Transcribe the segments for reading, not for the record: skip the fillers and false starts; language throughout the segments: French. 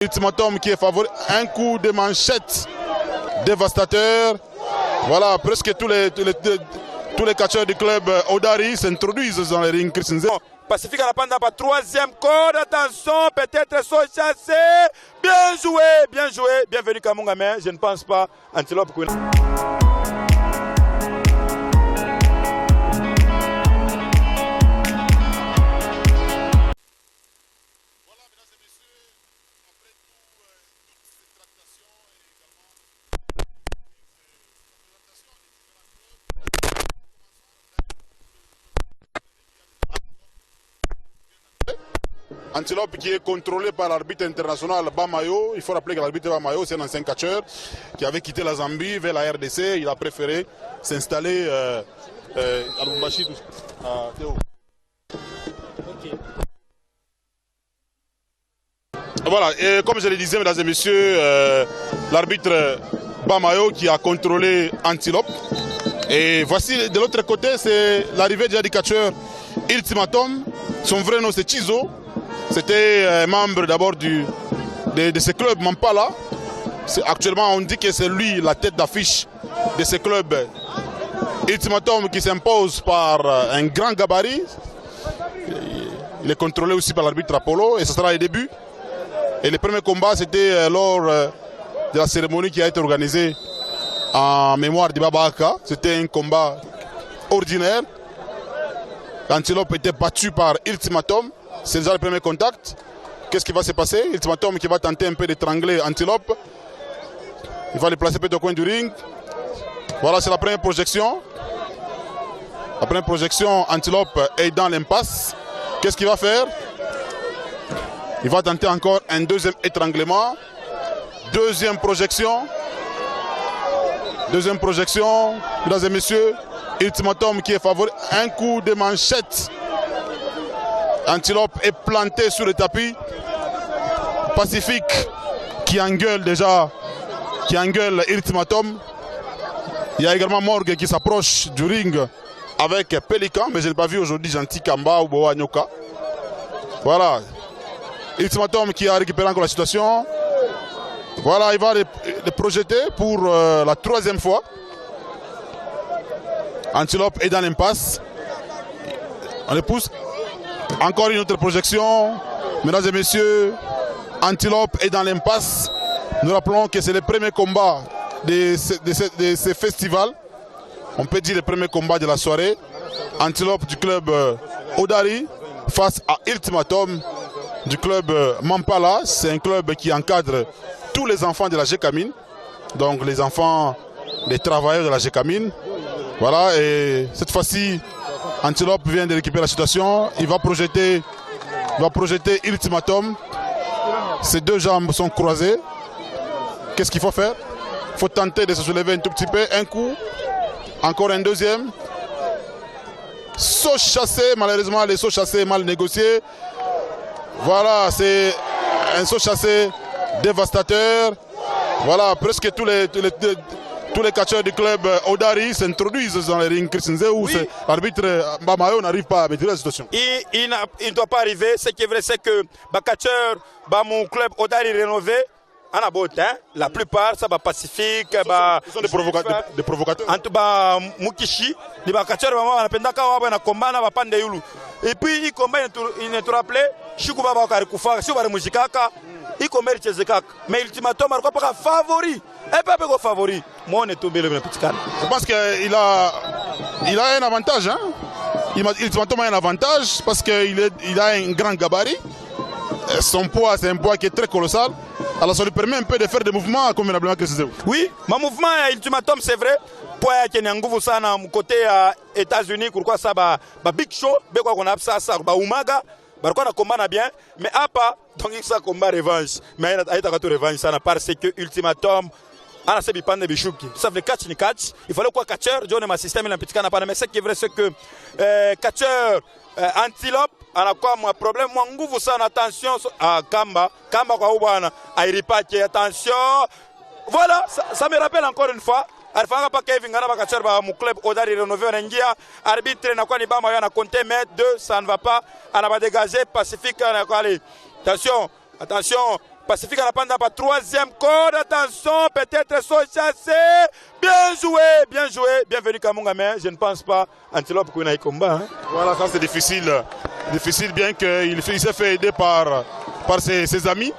Ultimatum qui est favori, un coup de manchette dévastateur. Voilà, presque tous les catcheurs du club Odari s'introduisent dans les rings. Pacifique à la panda par troisième corde, attention, peut-être sont chassés. Bien joué, bienvenue Kamunga, mais je ne pense pas Antilope. Antilope qui est contrôlé par l'arbitre international Bamayo. Il faut rappeler que l'arbitre Bamayo, c'est un ancien catcheur qui avait quitté la Zambie vers la RDC. Il a préféré s'installer à Lubumbashi. Voilà, et comme je le disais, mesdames et messieurs, l'arbitre Bamayo qui a contrôlé Antilope. Et voici de l'autre côté, c'est l'arrivée du catcheur Ultimatum. Son vrai nom c'est Chizo. C'était membre d'abord de ce club Mampala. Actuellement, on dit que c'est lui la tête d'affiche de ce club. Ultimatum qui s'impose par un grand gabarit. Il est contrôlé aussi par l'arbitre Apollo et ce sera le début. Et le premier combat, c'était lors de la cérémonie qui a été organisée en mémoire de Baba Aka. C'était un combat ordinaire. Antilope était battu par Ultimatum. C'est déjà le premier contact. Qu'est-ce qui va se passer? Ultimatum qui va tenter un peu d'étrangler Antilope. Il va le placer peut-être au coin du ring. Voilà, c'est la première projection. La première projection, Antilope est dans l'impasse. Qu'est-ce qu'il va faire? Il va tenter encore un deuxième étranglement. Deuxième projection. Deuxième projection. Mesdames et messieurs, Ultimatum qui est favori. Un coup de manchette. Antilope est planté sur le tapis. Pacifique qui engueule déjà, qui engueule Ultimatum. Il y a également Morgue qui s'approche du ring avec Pélican, mais je n'ai pas vu aujourd'hui Gentil Kamba ou Boa Nyoka. Voilà. Ultimatum qui a récupéré encore la situation. Voilà, il va le projeter pour la troisième fois. Antilope est dans l'impasse. On le pousse. Encore une autre projection. Mesdames et messieurs, Antilope est dans l'impasse. Nous rappelons que c'est le premier combat de ce festival. On peut dire le premier combat de la soirée. Antilope du club Odari face à Ultimatum du club Mampala. C'est un club qui encadre tous les enfants de la Gécamine. Donc les enfants, les travailleurs de la Gécamine. Voilà, et cette fois-ci, Antilope vient de récupérer la situation. Il va projeter Ultimatum. Ses deux jambes sont croisées. Qu'est-ce qu'il faut faire? Il faut tenter de se soulever un tout petit peu. Un coup. Encore un deuxième. Saut chassé. Malheureusement, les sauts chassés mal négociés. Voilà, c'est un saut chassé dévastateur. Voilà, presque tous les catcheurs du club Odari s'introduisent dans les rings où l'arbitre Bamayo n'arrive pas à maîtriser la situation. Il ne doit pas arriver. Ce qui est vrai, c'est que les catcheurs mon club Odari rénové, la plupart, ça va Pacifique. Ce sont des provocateurs. Mukishi, les catcheurs, et puis, il combat, il ne te rappelait, Chikuba Bakarikufa, Chikuba Mujikaka, il combat Chezekak. Mais Ultimatum, il n'est pas favori. Et pas favori. Moi, on est tombé le petit canne. Je pense qu'il a un avantage. Hein? Ultimatum a un avantage parce qu'il a un grand gabarit. Son poids, c'est un poids qui est très colossal. Alors ça lui permet un peu de faire des mouvements convenablement précisés. Oui, mon mouvement Ultimatum, c'est vrai. Poids qui est un gouvernement sana côté États-Unis, pourquoi ça va Big Show, pourquoi on a ça Umaga, pourquoi on combat bien, mais à pas donc ça combat revanche. Mais il y a une revanche sana parce que Ultimatum ana sebi pande bishuki. Ça fait catch ni catch. Il fallait quoi catcheur, John ma système il a petit canapé mais ce qui est vrai c'est que catcheur Antilope ana quoi moi problème moi nguvu sana attention à Kamba kwa ubana airipaki attention. Voilà, ça me rappelle encore une fois. Alfanga pa Kevin ngana bakachar ba mu club Odari rénové on arbitre na kwa ni ba ma na compter mais 2 ça ne va pas, ana ba dégager Pacifique na kwa aller. Attention Pacifique à la panda par troisième corde. Attention, peut-être son chassé. Bien joué, bien joué. Bienvenue Kamunga, mais je ne pense pas Antilope qu'on a eu combat. Hein. Voilà, ça c'est difficile. Difficile, bien qu'il s'est fait aider par ses amis.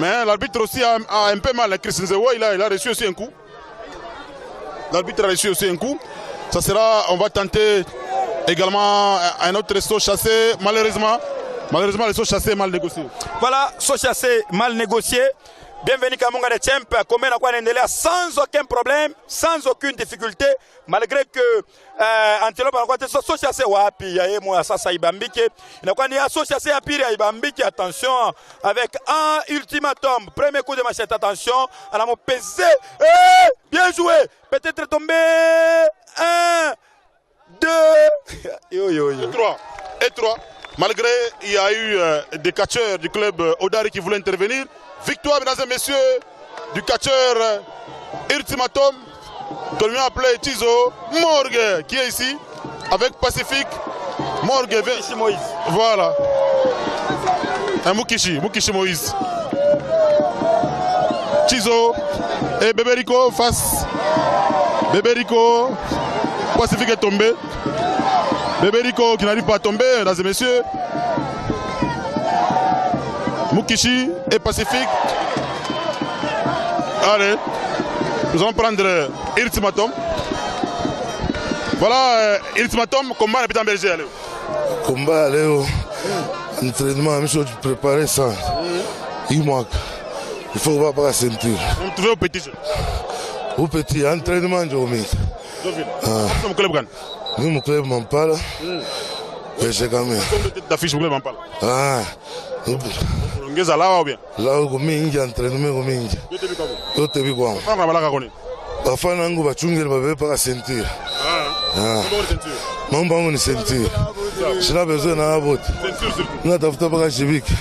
Mais l'arbitre aussi a un peu mal. Chris Nzewa, il a reçu aussi un coup. L'arbitre a reçu aussi un coup. Ça sera, on va tenter également un autre saut chassé. Malheureusement, le saut chassé est mal négocié. Voilà, saut chassé mal négocié. Bienvenue Kamunga de Tchemp, comme on a sans aucun problème, sans aucune difficulté, malgré que Antilope a été saut chassé wapi, yae moi ça ibambike. Il a saut chassé à pire ibambike. Attention, avec un ultimatum, premier coup de machette, attention, à la mot pesé, bien joué, peut-être tombé, 1, 2, et 3. Malgré, il y a eu des catcheurs du club Odari qui voulaient intervenir. Victoire, mesdames et messieurs, du catcheur Ultimatum, que l'on a appelé Tizo Morgue, qui est ici, avec Pacifique. Morgue, Moïse. Voilà. Un Mukishi Moïse. Tizo et Bébérico face. Bébérico, Pacifique est tombé. Bébérico qui n'arrive pas à tomber, mesdames et messieurs. Mukishi et Pacifique. Allez, nous allons prendre Ultimatum. Voilà, Ultimatum, combat n'est pas en Belgique. Combat, allez, entraînement, je suis préparé ça. Il manque. Il faut voir par la ceinture. Vous trouvez au petit. Au petit, entraînement, je vous mets. Mon club gagne. Nous, mon club m'en parle. Mais j'ai quand même. D'affiche, mon club m'en parle. Ah. Là ou bien? Là où je entraînement, je te vis quoi? Bafana yangu bachungeli babe par la ceinture. Mambo yangu ni ceinture. Sina besoin na abot. Natafuta paka shibiki.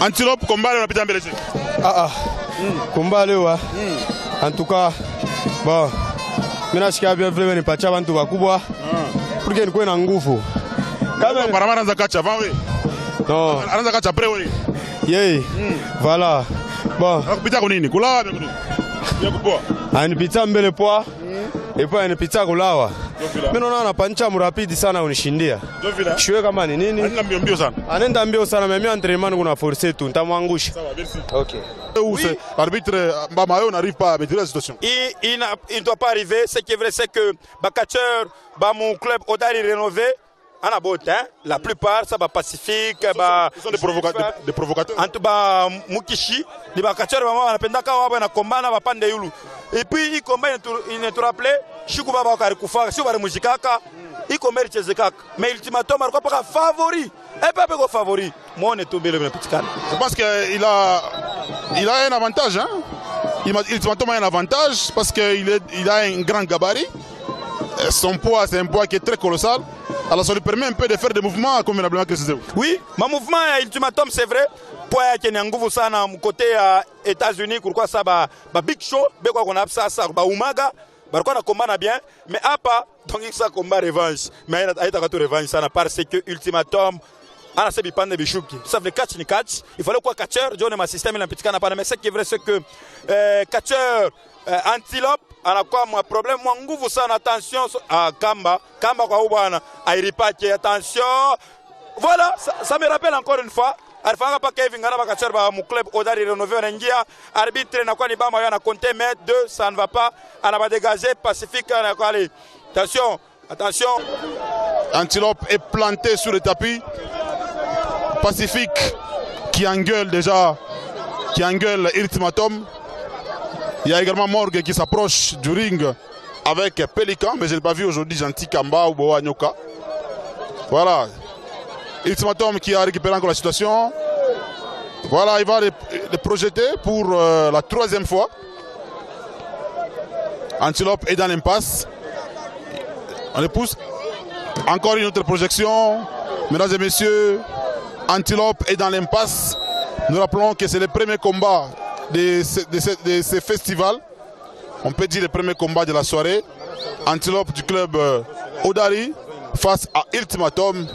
Antilope combat on a en Belgique. Combat leo. En tout cas, bon, mimi nasikia bien vile nipatia watu wakubwa. Porque nikuwe na nguvu. Kama barabara anaanza kacha avant oui. Non. Anaanza kacha après oui. Yeye. Voilà. Bon. Akupita kwa nini? Kulawa kwa nini? Ya kupoa. Anipita mbele poa. Epo anipita kulawa. Mimi naona anapancha mrapidi sana unishindia. Shwe kama ni nini? Anaenda mbio sana. Anaenda mbio sana, mimi entraînement kuna forcer tu, nitamwangusha. Ça va, merci. OK. Oui. L'arbitre Bamayo n'arrive pas à maîtriser la situation. Il ne doit pas arriver. Ce qui est vrai, c'est que Bakacher, mon club Odari rénové, en a beau temps, la plupart, ça va Pacifique, ce sont des provocateurs. En tout cas, Mukishi, les Bakacher, on a pendant qu'on a combat, on a pas de yulu. Et puis, il combat, il ne te rappelait, Chikuba Bakarikufa, si on va Mujikaka, il combat Tchezekak. Mais ultimatum, il n'est pas favori. Et pas favori. Moi, on est tombé le petit calme. Je pense qu'il a un avantage. Hein? Ultimatum a un avantage parce qu'il a un grand gabarit. Son poids, c'est un poids qui est très colossal. Alors ça lui permet un peu de faire des mouvements convenablement que c'est. Oui, mon mouvement ultimatum, c'est vrai. Poids qui est un gouvernement sana côté États-Unis, pourquoi ça ba Big Show, bekwa qu'on a ça ba Umaga, barko na combat bien, mais apa donc ça combat revanche. Mais il a été revanche sana parce que ultimatum ana sebi pande bishuki. Ça veut catch ni catch. Il fallait quoi catcher, John ma système il a petit pas mais ce qui est vrai c'est que catcher Antilope ana quoi moi problème moi nguvu sana attention à Kamba kwa bwana airipake attention. Voilà, ça me rappelle encore une fois. Alfanga pa Kevin ngana bakachar ba mu club Odari rénové on ingia arbitre na kwa ni bama yana compter mais 2 ça ne va pas ana ba dégager Pacifique na kwa aller. Attention, attention. Antilope est planté sur le tapis. Pacifique qui engueule déjà, qui engueule Ultimatum. Il y a également Morgue qui s'approche du ring avec Pélican, mais je ne l'ai pas vu aujourd'hui, Gentil Kamba ou Boa Nyoka. Voilà. Ultimatum qui a récupéré encore la situation. Voilà, il va les projeter pour la 3e fois. Antilope est dans l'impasse. On les pousse. Encore une autre projection. Mesdames et messieurs, Antilope est dans l'impasse. Nous rappelons que c'est le premier combat de ce festival. On peut dire le premier combat de la soirée. Antilope du club Odari face à Ultimatum